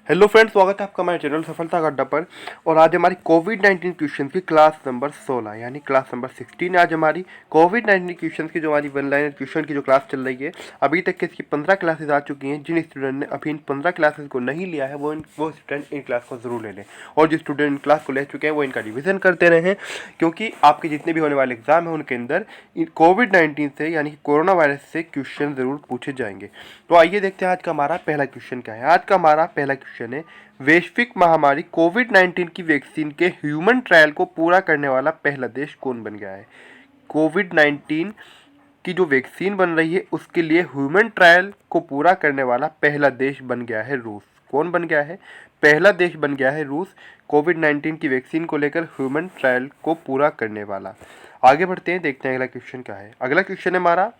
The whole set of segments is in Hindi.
हेलो फ्रेंड्स, स्वागत है आपका हमारे चैनल सफलता अड्डा पर। और आज हमारी कोविड-19 क्वेश्चन की क्लास नंबर 16 यानी क्लास नंबर 16 आज हमारी कोविड-19 क्वेश्चन की जो हमारी वन लाइन क्वेश्चन की जो क्लास चल रही है। अभी तक के इसकी 15 क्लासेस आ चुकी हैं। जिन स्टूडेंट ने अभी इन 15 क्लासेस को नहीं लिया है वो स्टूडेंट इन क्लास को ज़रूर ले लें, और जो स्टूडेंट इन क्लास को ले चुके हैं वो इनका रिविज़न करते रहें, क्योंकि आपके जितने भी होने वाले एग्जाम हैं उनके अंदर कोविड-19 से यानी कि कोरोना वायरस से क्वेश्चन ज़रूर पूछे जाएंगे। तो आइए देखते हैं आज का हमारा पहला क्वेश्चन क्या है। आज का हमारा पहला क्वेश्चन है, वैश्विक महामारी कोविड-19 की वैक्सीन के ह्यूमन ट्रायल को पूरा करने वाला पहला देश कौन बन गया है। कोविड-19 की जो वैक्सीन बन रही है उसके लिए ह्यूमन ट्रायल को पूरा करने वाला पहला देश बन गया है रूस। कौन बन गया है? पहला देश बन गया है रूस, कोविड-19 की वैक्सीन को लेकर ह्यूमन ट्रायल को पूरा करने वाला। आगे बढ़ते हैं, देखते हैं अगला क्वेश्चन क्या है। अगला क्वेश्चन है हमारा,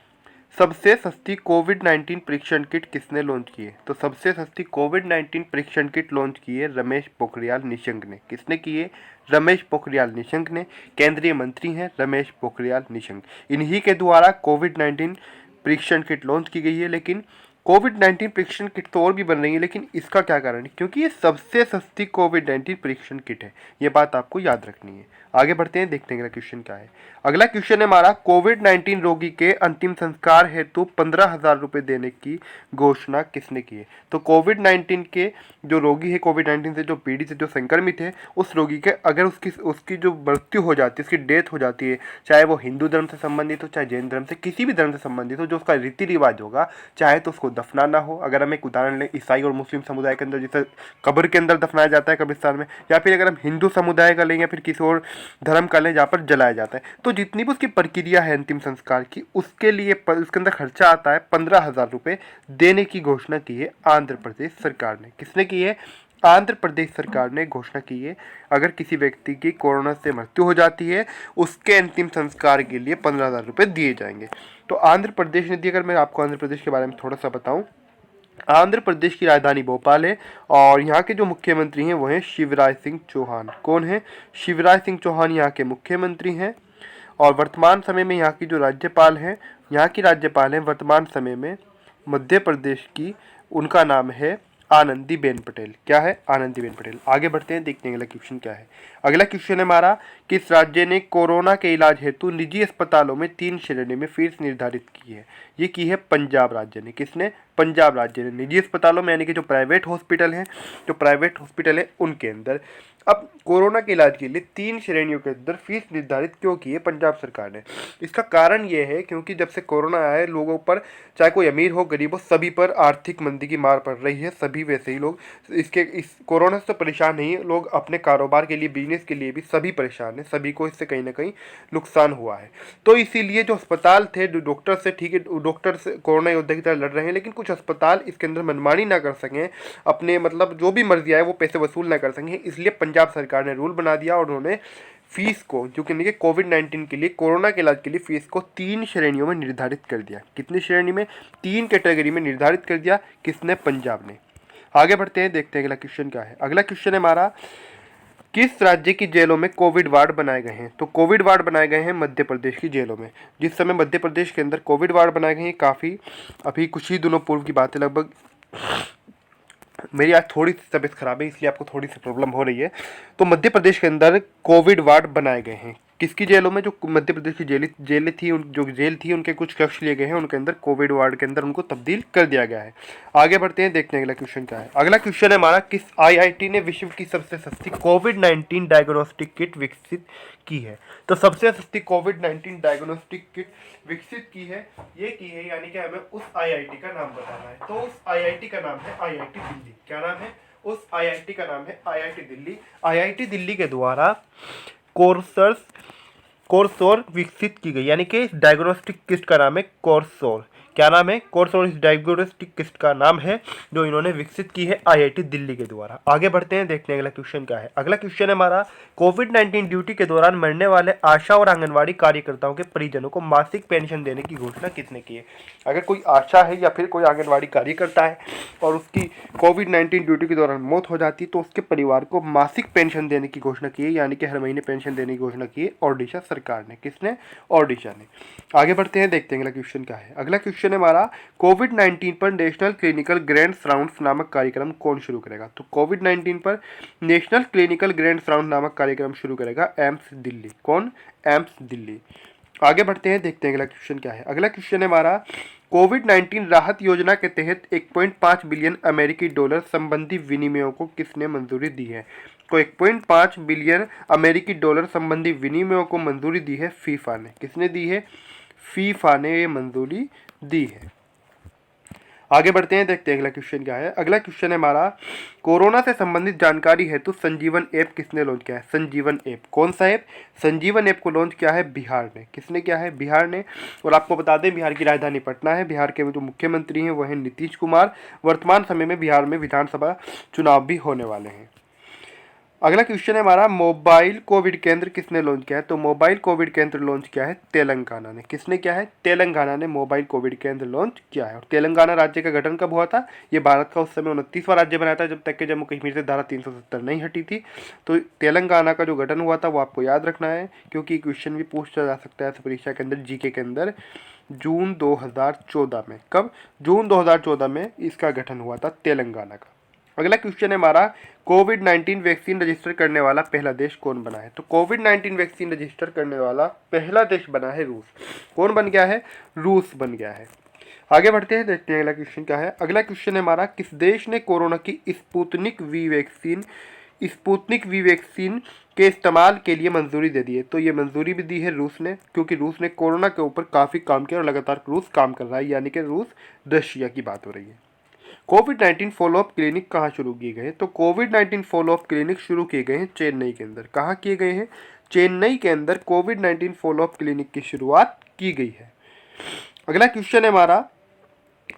सबसे सस्ती कोविड-19 परीक्षण किट किसने लॉन्च की है। तो सबसे सस्ती कोविड-19 परीक्षण किट लॉन्च की है रमेश पोखरियाल निशंक ने। किसने की है? रमेश पोखरियाल निशंक ने। केंद्रीय मंत्री हैं रमेश पोखरियाल निशंक। इन्हीं के द्वारा कोविड-19 परीक्षण किट लॉन्च की गई है। लेकिन कोविड-19 परीक्षण किट तो और भी बन रही है, लेकिन इसका क्या कारण है? क्योंकि ये सबसे सस्ती कोविड-19 परीक्षण किट है। ये बात आपको याद रखनी है। आगे बढ़ते हैं, देखते हैं अगला क्वेश्चन क्या है। अगला क्वेश्चन है हमारा, कोविड-19 रोगी के अंतिम संस्कार हेतु 15,000 रुपये देने की घोषणा किसने की है। तो कोविड-19 के जो रोगी है, कोविड-19 से जो पीड़ित है, जो संक्रमित है, उस रोगी के अगर उसकी जो मृत्यु हो जाती है, उसकी डेथ हो जाती है, चाहे वो हिंदू धर्म से संबंधित हो, चाहे जैन धर्म से, किसी भी धर्म से संबंधित हो, जो उसका रीति रिवाज होगा, चाहे तो उसको दफनाना हो। अगर हम एक उदाहरण लें ईसाई और मुस्लिम समुदाय के अंदर, जैसे कब्र के अंदर दफनाया जाता है कब्रिस्तान में, या फिर अगर हम हिंदू समुदाय का लें या फिर किसी और धर्म का लें जहाँ पर जलाया जाता है, तो जितनी भी उसकी प्रक्रिया है अंतिम संस्कार की, उसके लिए उसके अंदर खर्चा आता है 15,000 रुपये देने की घोषणा की है आंध्र प्रदेश सरकार ने। किसने की है? आंध्र प्रदेश सरकार ने घोषणा की है। अगर किसी व्यक्ति की कोरोना से मृत्यु हो जाती है, उसके अंतिम संस्कार के लिए 15,000 रुपये दिए जाएंगे। तो आंध्र प्रदेश ने दी। अगर मैं आपको आंध्र प्रदेश के बारे में थोड़ा सा बताऊं, आंध्र प्रदेश की राजधानी भोपाल है, और यहाँ के जो मुख्यमंत्री हैं वो हैं शिवराज सिंह चौहान। कौन है? शिवराज सिंह चौहान यहाँ के मुख्यमंत्री हैं। और वर्तमान समय में यहाँ की जो राज्यपाल हैं, यहाँ की राज्यपाल हैं वर्तमान समय में मध्य प्रदेश की, उनका नाम है आनंदीबेन पटेल। क्या है? आनंदीबेन पटेल। आगे बढ़ते हैं, देखते हैं अगला क्वेश्चन क्या है। अगला क्वेश्चन है हमारा, किस राज्य ने कोरोना के इलाज हेतु निजी अस्पतालों में 3 श्रेणी में फीस निर्धारित की है। ये की है पंजाब राज्य ने। किसने? पंजाब राज्य ने। निजी अस्पतालों में यानी कि जो प्राइवेट हॉस्पिटल हैं, जो प्राइवेट हॉस्पिटल है उनके अंदर अब कोरोना के इलाज के लिए 3 श्रेणियों के अंदर फीस निर्धारित क्यों की है पंजाब सरकार ने? इसका कारण ये है क्योंकि जब से कोरोना आया है, लोगों पर, चाहे कोई अमीर हो गरीब हो, सभी पर आर्थिक मंदी की मार पड़ रही है। सभी वैसे ही लोग इस कोरोना से तो परेशान नहीं है, लोग अपने कारोबार के लिए, बिजनेस के लिए भी सभी परेशान हैं। सभी को इससे कहीं ना कहीं नुकसान हुआ है। तो इसीलिए जो अस्पताल थे, जो डॉक्टर से, ठीक है डॉक्टर से कोरोना योद्धा की तरह लड़ रहे हैं, लेकिन कुछ अस्पताल इसके अंदर मनमानी ना कर सकें, अपने मतलब जो भी मर्जी आए वो पैसे वसूल ना कर सकें, इसलिए पंजाब सरकार ने रूल बना दिया और उन्होंने फीस को, जो कि कोविड-19 के लिए, कोरोना के इलाज के लिए फीस को 3 श्रेणियों में निर्धारित कर दिया। कितनी श्रेणी में? 3 कैटेगरी में निर्धारित कर दिया। किसने? पंजाब ने। आगे बढ़ते हैं, देखते हैं अगला क्वेश्चन क्या है। अगला क्वेश्चन है हमारा, किस राज्य की जेलों में कोविड वार्ड बनाए गए हैं। तो कोविड वार्ड बनाए गए हैं मध्य प्रदेश की जेलों में। जिस समय मध्य प्रदेश के अंदर कोविड वार्ड बनाए गए हैं, काफ़ी अभी कुछ ही दिनों पूर्व की बात है, लगभग, मेरी आज थोड़ी सी तबीयत खराब है इसलिए आपको थोड़ी सी प्रॉब्लम हो रही है। तो मध्य प्रदेश के अंदर कोविड वार्ड बनाए गए हैं। किसकी जेलों में? जो मध्य प्रदेश की जेलें थी, जो जेल थी, उनके कुछ कक्ष लिए गए हैं, उनके अंदर कोविड वार्ड के अंदर उनको तब्दील कर दिया गया है। आगे बढ़ते हैं, देखते हैं अगला क्वेश्चन क्या है। अगला क्वेश्चन है हमारा, किस आईआईटी ने विश्व की सबसे सस्ती कोविड-19 डायग्नोस्टिक किट विकसित की है। तो सबसे सस्ती कोविड-19 डायग्नोस्टिक किट विकसित की है, ये की है, यानी कि हमें उस आईआईटी का नाम बताना है। तो उस आईआईटी का नाम है आईआईटी दिल्ली। क्या नाम है? उस आईआईटी का नाम है आईआईटी दिल्ली। आईआईटी दिल्ली के द्वारा कोर्सोर विकसित की गई, यानी कि डायग्नोस्टिक किट का नाम है कोर्सोर। क्या नाम है? कोर्सोर। इस डायग्नोस्टिक किट का नाम है जो इन्होंने विकसित की है आईआईटी दिल्ली के द्वारा। आगे बढ़ते हैं, देखते हैं अगला क्वेश्चन क्या है। अगला क्वेश्चन है हमारा, कोविड-19 ड्यूटी के दौरान मरने वाले आशा और आंगनवाड़ी कार्यकर्ताओं के परिजनों को मासिक पेंशन देने की घोषणा किसने की है। अगर कोई आशा है या फिर कोई आंगनवाड़ी कार्यकर्ता है और उसकी कोविड-19 ड्यूटी के दौरान मौत हो जाती है, तो उसके परिवार को मासिक पेंशन देने की घोषणा की है, यानी कि हर महीने पेंशन देने की घोषणा की है ओडिशा सरकार ने। किसने? ओडिशा ने। आगे बढ़ते हैं, देखते हैं अगला क्वेश्चन क्या है। अगला क्वेश्चन क्वेश्चन है हमारा, कोविड-19 पर नेशनल क्लिनिकल ग्रैंड्स राउंड्स नामक कार्यक्रम कौन शुरू करेगा? तो कोविड-19 पर नेशनल क्लिनिकल ग्रैंड्स राउंड नामक कार्यक्रम शुरू करेगा एम्स दिल्ली। कौन? एम्स दिल्ली। आगे बढ़ते हैं, देखते हैं अगला क्वेश्चन क्या है। अगला क्वेश्चन है हमारा, कोविड-19 राहत योजना के तहत 1.5 बिलियन अमेरिकी डॉलर संबंधी विनिमयों को किसने मंजूरी दी है? तो 1.5 बिलियन अमेरिकी डॉलर संबंधी विनिमयों को मंजूरी दी है फीफा ने। किसने दी है? फीफा ने ये मंजूरी दी है। आगे बढ़ते हैं, देखते हैं अगला क्वेश्चन क्या है। अगला क्वेश्चन है हमारा, कोरोना से संबंधित जानकारी है तो संजीवन ऐप किसने लॉन्च किया है? संजीवन ऐप। कौन सा ऐप? संजीवन ऐप को लॉन्च किया है बिहार ने। किसने किया है? बिहार ने। और आपको बता दें, बिहार की राजधानी पटना है। बिहार के जो मुख्यमंत्री हैं वो हैं नीतीश कुमार। वर्तमान समय में बिहार में विधानसभा चुनाव भी होने वाले हैं। अगला क्वेश्चन है हमारा, मोबाइल कोविड केंद्र किसने लॉन्च किया है? तो मोबाइल कोविड केंद्र लॉन्च किया है तेलंगाना ने। किसने किया है? तेलंगाना ने मोबाइल कोविड केंद्र लॉन्च किया है। और तेलंगाना राज्य का गठन कब हुआ था? ये भारत का उस समय 29वां राज्य बना था, जब तक कि जम्मू कश्मीर से धारा 370 नहीं हटी थी। तो तेलंगाना का जो गठन हुआ था वो आपको याद रखना है, क्योंकि क्वेश्चन भी पूछा जा सकता है परीक्षा के अंदर, जीके के अंदर। जून 2014 में। कब? जून 2014 में इसका गठन हुआ था तेलंगाना का। अगला क्वेश्चन है हमारा, कोविड-19 वैक्सीन रजिस्टर करने वाला पहला देश कौन बना है? तो कोविड-19 वैक्सीन रजिस्टर करने वाला पहला देश बना है रूस। कौन बन गया है? रूस बन गया है। आगे बढ़ते हैं, देखते हैं अगला क्वेश्चन क्या है। अगला क्वेश्चन है हमारा, किस देश ने कोरोना की स्पुतनिक वी वैक्सीन के इस्तेमाल के लिए मंजूरी दे दी है? तो ये मंजूरी भी दी है रूस ने, क्योंकि रूस ने कोरोना के ऊपर काफ़ी काम किया और लगातार रूस काम कर रहा है, यानी कि रूस रशिया की बात हो रही है। कोविड-19 फॉलोअप क्लिनिक कहाँ शुरू किए गए? तो कोविड-19 फॉलोअप क्लिनिक शुरू किए गए हैं चेन्नई के अंदर। कहाँ किए गए हैं? चेन्नई के अंदर कोविड-19 फॉलोअप क्लिनिक की शुरुआत की गई है। अगला क्वेश्चन है हमारा,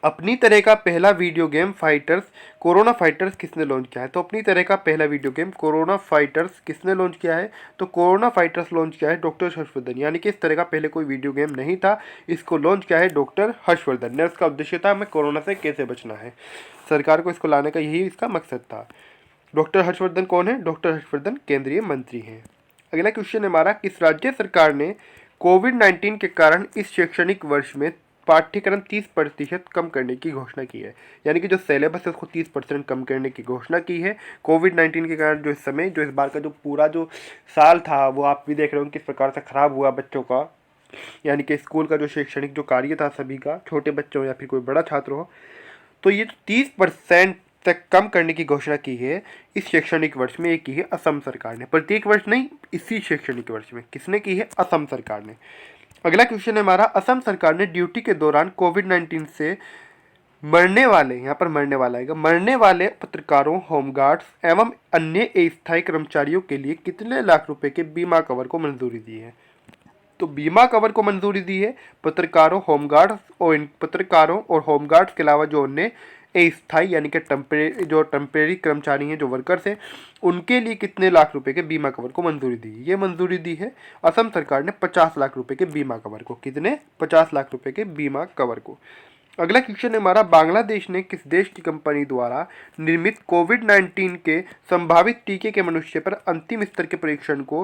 अपनी तरह का पहला video game fighters corona fighters किसने लॉन्च किया है? तो अपनी तरह का पहला वीडियो गेम कोरोना फाइटर्स किसने लॉन्च किया है? तो कोरोना फाइटर्स लॉन्च किया है डॉक्टर हर्षवर्धन। यानी कि इस तरह का पहले कोई वीडियो गेम नहीं था, इसको लॉन्च किया है डॉक्टर हर्षवर्धन ने। उसका उद्देश्य था हमें कोरोना से कैसे बचना है, सरकार को इसको लाने का यही इसका मकसद था। डॉक्टर हर्षवर्धन कौन है? डॉक्टर हर्षवर्धन केंद्रीय मंत्री हैं। अगला क्वेश्चन है हमारा, किस राज्य सरकार ने कोविड-19 के कारण इस शैक्षणिक वर्ष में पाठ्यक्रम 30% कम करने की घोषणा की है? यानी कि जो सिलेबस है उसको 30% कम करने की घोषणा की है। कोविड-19 के कारण जो इस बार का जो पूरा जो साल था वो आप भी देख रहे हो किस प्रकार से खराब हुआ बच्चों का, यानी कि स्कूल का जो शैक्षणिक जो कार्य था सभी का, छोटे बच्चों या फिर कोई बड़ा छात्र हो, तो ये 30% तक कम करने की घोषणा की है इस शैक्षणिक वर्ष में। ये की है असम सरकार ने। प्रत्येक वर्ष नहीं, इसी शैक्षणिक वर्ष में। किसने की है? असम सरकार ने। अगला क्वेश्चन है हमारा, असम सरकार ने ड्यूटी के दौरान कोविड-19 से मरने वाले, यहाँ पर मरने वाला है, मरने वाले पत्रकारों, होमगार्ड्स एवं अन्य अस्थायी कर्मचारियों के लिए कितने लाख रुपए के बीमा कवर को मंजूरी दी है? तो बीमा कवर को मंजूरी दी है पत्रकारों, होमगार्ड्स और पत्रकारों और होमगार्ड्स के अलावा जो अन्य अस्थायी यानी कि टेम्परेरी कर्मचारी हैं, जो वर्कर्स हैं, उनके लिए कितने लाख रुपए के बीमा कवर को मंजूरी दी? ये मंजूरी दी है असम सरकार ने 50 लाख रुपए के बीमा कवर को। कितने? 50 लाख रुपए के बीमा कवर को। अगला क्वेश्चन है हमारा, बांग्लादेश ने किस देश की कंपनी द्वारा निर्मित कोविड-19 के संभावित टीके के मनुष्य पर अंतिम स्तर के परीक्षण को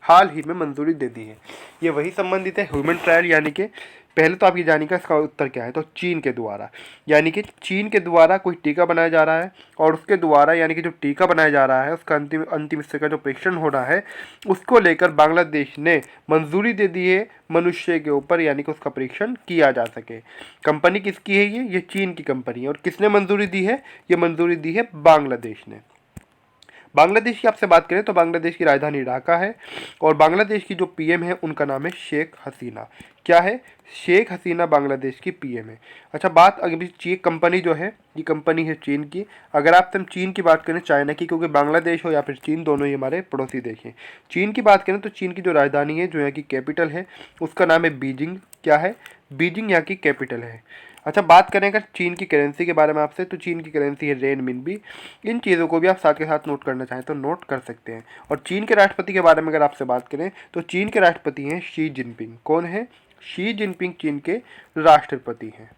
हाल ही में मंजूरी दे दी है? ये वही संबंधित है ह्यूमन ट्रायल, यानी कि पहले तो आप ये जानिएगा इसका उत्तर क्या है। तो चीन के द्वारा, यानी कि चीन के द्वारा कोई टीका बनाया जा रहा है और उसके द्वारा यानी कि जो टीका बनाया जा रहा है उसका अंतिम स्तर का जो परीक्षण हो रहा है उसको लेकर बांग्लादेश ने मंजूरी दे दी है मनुष्य के ऊपर, यानी कि उसका परीक्षण किया जा सके। कंपनी किसकी है? ये चीन की कंपनी है। और किसने मंजूरी दी है? ये मंजूरी दी है बांग्लादेश ने। बांग्लादेश की आपसे बात करें तो बांग्लादेश की राजधानी ढाका है और बांग्लादेश की जो पीएम है उनका नाम है शेख हसीना। क्या है? शेख हसीना बांग्लादेश की पीएम है। अच्छा, बात अभी चीन कंपनी जो है, ये कंपनी है चीन की। अगर आप चीन की बात करें, चाइना की, क्योंकि बांग्लादेश हो या फिर चीन, दोनों ही हमारे पड़ोसी देश हैं। चीन की बात करें तो चीन की जो राजधानी है, जो यहाँ की कैपिटल है, उसका नाम है बीजिंग। क्या है? बीजिंग यहाँ की कैपिटल है। अच्छा, बात करें अगर चीन की करेंसी के बारे में आपसे, तो चीन की करेंसी है रेनमिनबी। इन चीज़ों को भी आप साथ के साथ नोट करना चाहें तो नोट कर सकते हैं। और चीन के राष्ट्रपति के बारे में अगर आपसे बात करें तो चीन के राष्ट्रपति हैं शी जिनपिंग। कौन है? शी जिनपिंग चीन के राष्ट्रपति हैं।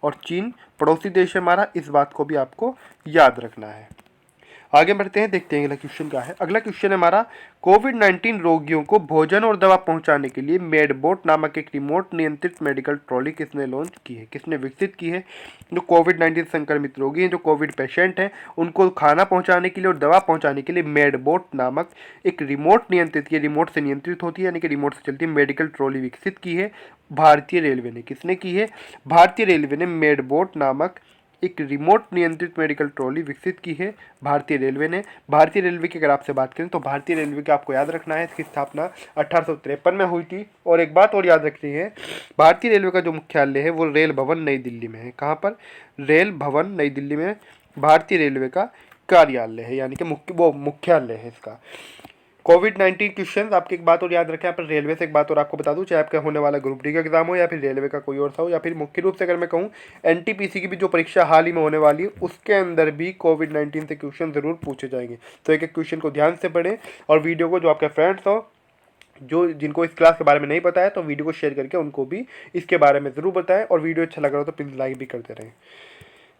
और चीन पड़ोसी देश है हमारा, इस बात को भी आपको याद रखना है। आगे बढ़ते हैं, देखते हैं अगला क्वेश्चन क्या है। अगला क्वेश्चन है हमारा, कोविड-19 रोगियों को भोजन और दवा पहुंचाने के लिए मेडबोट नामक एक रिमोट नियंत्रित मेडिकल ट्रॉली किसने लॉन्च की है, किसने विकसित की है। जो कोविड-19 संक्रमित रोगी हैं, जो कोविड पेशेंट हैं, उनको खाना पहुंचाने के लिए और दवा पहुंचाने के लिए मेडबोट नामक एक रिमोट नियंत्रित, ये रिमोट से नियंत्रित होती है यानी कि रिमोट से चलती है, मेडिकल ट्रॉली विकसित की है भारतीय रेलवे ने। किसने की है? भारतीय रेलवे ने मेडबोट नामक एक रिमोट नियंत्रित मेडिकल ट्रॉली विकसित की है भारतीय रेलवे ने। भारतीय रेलवे की अगर आपसे बात करें तो भारतीय रेलवे का आपको याद रखना है, इसकी स्थापना 1853 में हुई थी। और एक बात और याद रखनी है, भारतीय रेलवे का जो मुख्यालय है वो रेल भवन नई दिल्ली में है। कहाँ पर? रेल भवन नई दिल्ली में भारतीय रेलवे का कार्यालय है, यानी कि मुख्यालय है इसका। कोविड-19 क्वेश्चन आपकी एक बात और याद रखें, यहाँ पर रेलवे से एक बात और आपको बता दूं, चाहे आपका होने वाला ग्रुप डी का एग्जाम हो या फिर रेलवे का कोई और सा हो, या फिर मुख्य रूप से अगर मैं कहूँ एनटीपीसी की भी जो परीक्षा हाल ही में होने वाली है उसके अंदर भी कोविड-19 से क्वेश्चन जरूर पूछे जाएंगे। तो एक एक क्वेश्चन को ध्यान से पढ़ें और वीडियो को, जो आपके फ्रेंड्स हो जो जिनको इस क्लास के बारे में नहीं पता है, तो वीडियो को शेयर करके उनको भी इसके बारे में ज़रूर बताएं। और वीडियो अच्छा लग रहा हो तो प्लीज़ लाइक भी करते रहें।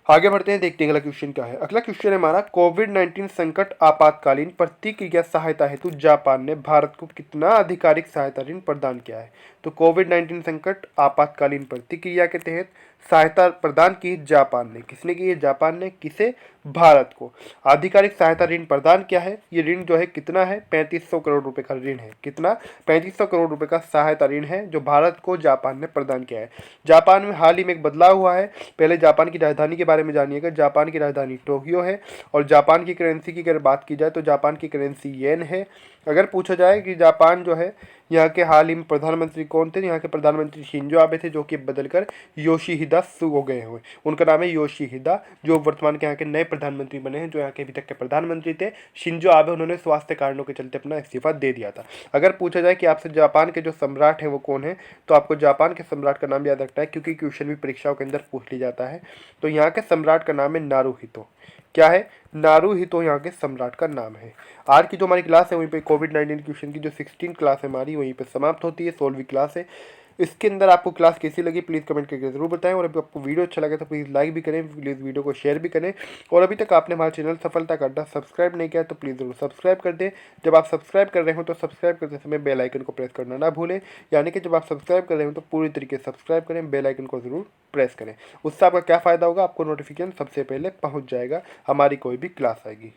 आगे बढ़ते हैं, देखते हैं अगला क्वेश्चन क्या है। अगला क्वेश्चन है हमारा, कोविड-19 संकट आपातकालीन प्रतिक्रिया सहायता हेतु जापान ने भारत को कितना आधिकारिक सहायता ऋण प्रदान किया है। तो कोविड-19 संकट आपातकालीन प्रतिक्रिया के तहत सहायता प्रदान की जापान ने। किसने की है? जापान ने। किसे? भारत को आधिकारिक सहायता ऋण प्रदान किया है। ये ऋण जो है कितना है? 3500 करोड़ रुपए का ऋण है। कितना? 3500 करोड़ रुपए का सहायता ऋण है जो भारत को जापान ने प्रदान किया है। जापान में हाल ही में एक बदलाव हुआ है। पहले जापान की राजधानी के बारे में जानिएगा। जापान की राजधानी टोक्यो है और जापान की करेंसी की अगर बात की जाए तो जापान की करेंसी येन है। अगर पूछा जाए कि जापान जो है, यहाँ के हाल ही में प्रधानमंत्री कौन थे? यहाँ के प्रधानमंत्री शिंजो आबे थे, जो कि बदलकर योशिहिदा हो गए हुए। उनका नाम है योशिहिदा, जो वर्तमान के यहाँ के नए प्रधानमंत्री बने हैं। जो यहाँ के अभी तक के प्रधानमंत्री थे शिंजो आबे, उन्होंने स्वास्थ्य कारणों के चलते अपना इस्तीफा दे दिया था। अगर पूछा जाए कि आपसे जापान के जो सम्राट हैं वो कौन है, तो आपको जापान के सम्राट का नाम याद रखना है, क्योंकि क्वेश्चन भी परीक्षाओं के अंदर पूछ लिया जाता है। तो यहाँ के सम्राट का नाम है नारुहितो। क्या है? नारुहितो यहाँ के सम्राट का नाम है। आज की जो हमारी क्लास है वहीं पे कोविड-19 क्वेश्चन की जो 16 क्लास है हमारी वहीं पे समाप्त होती है। 16वीं क्लास है। इसके अंदर आपको क्लास कैसी लगी प्लीज़ कमेंट करके ज़रूर बताएं। और अभी आपको वीडियो अच्छा लगे तो प्लीज़ लाइक भी करें, प्लीज़ वीडियो को शेयर भी करें। और अभी तक आपने हमारा चैनल सफलता का अड्डा सब्सक्राइब नहीं किया तो प्लीज़ ज़रूर सब्सक्राइब कर दें। जब आप सब्सक्राइब कर रहे हो तो सब्सक्राइब करते समय बेल आइकन को प्रेस करना ना भूलें। यानी कि जब आप सब्सक्राइब कर रहे हो तो पूरी तरीके से सब्सक्राइब करें, बेल आइकन को ज़रूर प्रेस करें। उससे आपका क्या फ़ायदा होगा? आपको नोटिफिकेशन सबसे पहले पहुँच जाएगा, हमारी कोई भी क्लास आएगी।